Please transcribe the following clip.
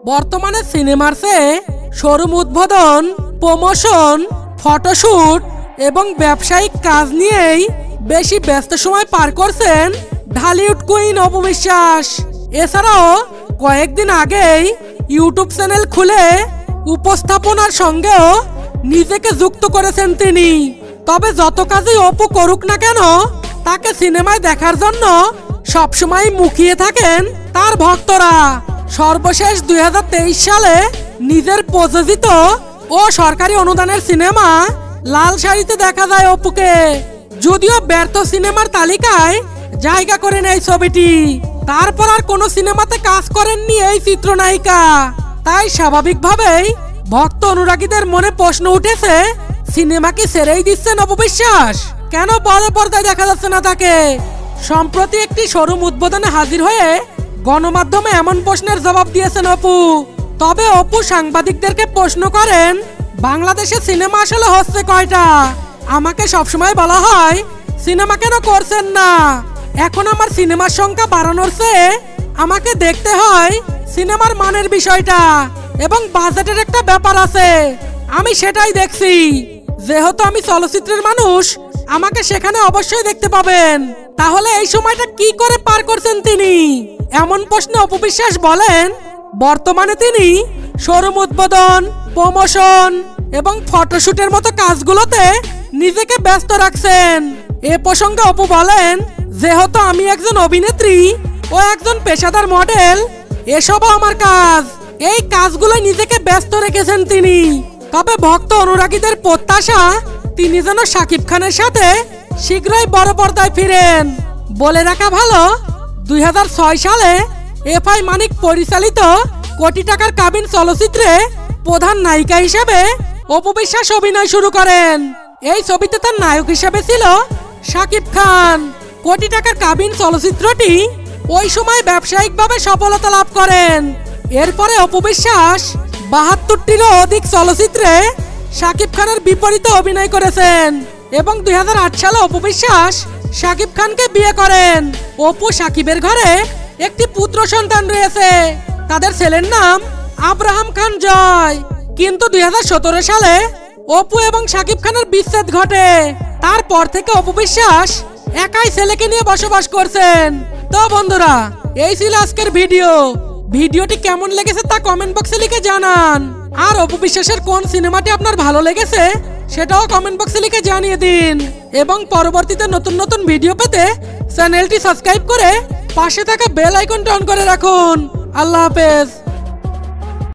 বর্তমানে সিনেমার চেয়ে শোরুম উদ্বোধন, প্রমোশন, ফটোশুট এবং ব্যবসায়িক কাজ নিয়েই বেশি ব্যস্ত সময় পার করছেন ঢালিউড কুইন অপু বিশ্বাস। এছাড়াও কয়েকদিন আগেই ইউটিউব চ্যানেল খুলে উপস্থাপনার সঙ্গেও নিজেকে যুক্ত করেছেন তিনি। তবে যত কাজই অপু করুক না কেন, তাকে সিনেমায় দেখার জন্য সবসময় মুখিয়ে থাকেন তার ভক্তরা। সর্বশেষ 2023 সালে নিজের প্রযোজিত ও সরকারি অনুদানের সিনেমা লাল শাড়িতে দেখা যায় অপুকে। যদিও ব্যর্থ সিনেমার তালিকায় জায়গা করে নেয় ছবিটি। তারপর আর কোনো সিনেমাতে কাজ করেননি এই চিত্রনায়িকা। তাই স্বাভাবিকভাবেই ভক্ত অনুরাগীদের মনে প্রশ্ন উঠেছে, সিনেমা কি ছেড়েই দিচ্ছেন অপু বিশ্বাস? কেন বড় পর্দায় দেখা যাচ্ছে না তাকে? সম্প্রতি একটি শোরুম উদ্বোধনে হাজির হয়ে গণমাধ্যমে এমন প্রশ্নের জবাব দিয়েছেন অপু। তবে অপু সাংবাদিকদেরকে প্রশ্ন করেন, বাংলাদেশে সিনেমা আসলে হচ্ছে কয়টা? আমাকে সবসময় বলা হয় সিনেমা কেন করছেন না। এখন আমার সিনেমার সংখ্যা বাড়ানোর চেয়ে আমাকে দেখতে হয় সিনেমার মানের বিষয়টা এবং বাজেটের একটা ব্যাপার আছে। আমি সেটাই দেখছি। যেহেতু আমি চলচ্চিত্রের মানুষ, আমাকে সেখানে অবশ্যই দেখতে পাবেন। তাহলে এই সময়টা কি করে পার করছেন তিনি? এমন প্রশ্নে অপু বিশ্বাস বলেন, বর্তমানে তিনি শোরুম উদ্বোধন, প্রমোশন এবং ফটোশুটের মতো কাজগুলোতে নিজেকে ব্যস্ত রাখছেন। এ প্রসঙ্গে অপু বলেন, যেহেতু আমি একজন অভিনেত্রী ও একজন পেশাদার মডেল, এসবও আমার কাজ। এই কাজগুলো নিজেকে ব্যস্ত রেখেছেন তিনি। তবে ভক্ত অনুরাগীদের প্রত্যাশা তিনি যেন শাকিব খানের সাথে শীঘ্রই বড় পর্দায় ফিরেন। বলে রাখা ভালো, 2006 সালে এফআই মানিক পরিচালিত কোটি টাকার কাবিন চলচ্চিত্রে প্রধান নায়িকা হিসেবে অপু বিশ্বাস অভিনয় শুরু করেন। এই ছবিতে তার নায়ক হিসেবে ছিল শাকিব খান। কোটি টাকার কাবিন চলচ্চিত্রটি ওই সময় ব্যবসায়িকভাবে সফলতা লাভ করেন। এরপরে অপু বিশ্বাস 72টিরও অধিক চলচ্চিত্রে শাকিব খানের বিপরীতে অভিনয় করেছেন এবং 2008 সালে অপু বিশ্বাস শাকিব খানকে বিয়ে করেন। অপু শাকিবের ঘরে একটি পুত্র সন্তান রয়েছে। তাদের ছেলের নাম আব্রাহাম খান জয়। কিন্তু 2017 সালে অপু এবং শাকিব খানের বিচ্ছেদ ঘটে। তারপর থেকে অপু বিশ্বাস একাই ছেলেকে নিয়ে বসবাস করছেন। তো বন্ধুরা, এই ছিল আজকের ভিডিওটি কেমন লেগেছে তা কমেন্ট বক্সে লিখে জানান। আর অপু বিশ্বাসের কোন সিনেমাটি আপনার ভালো লেগেছে সেটাও কমেন্ট বক্সে লিখে জানিয়ে দিন। এবং পরবর্তীতে নতুন নতুন ভিডিও পেতে চ্যানেলটি সাবস্ক্রাইব করে পাশে থাকা বেল আইকনটি অন করে রাখুন। আল্লাহ হাফেজ।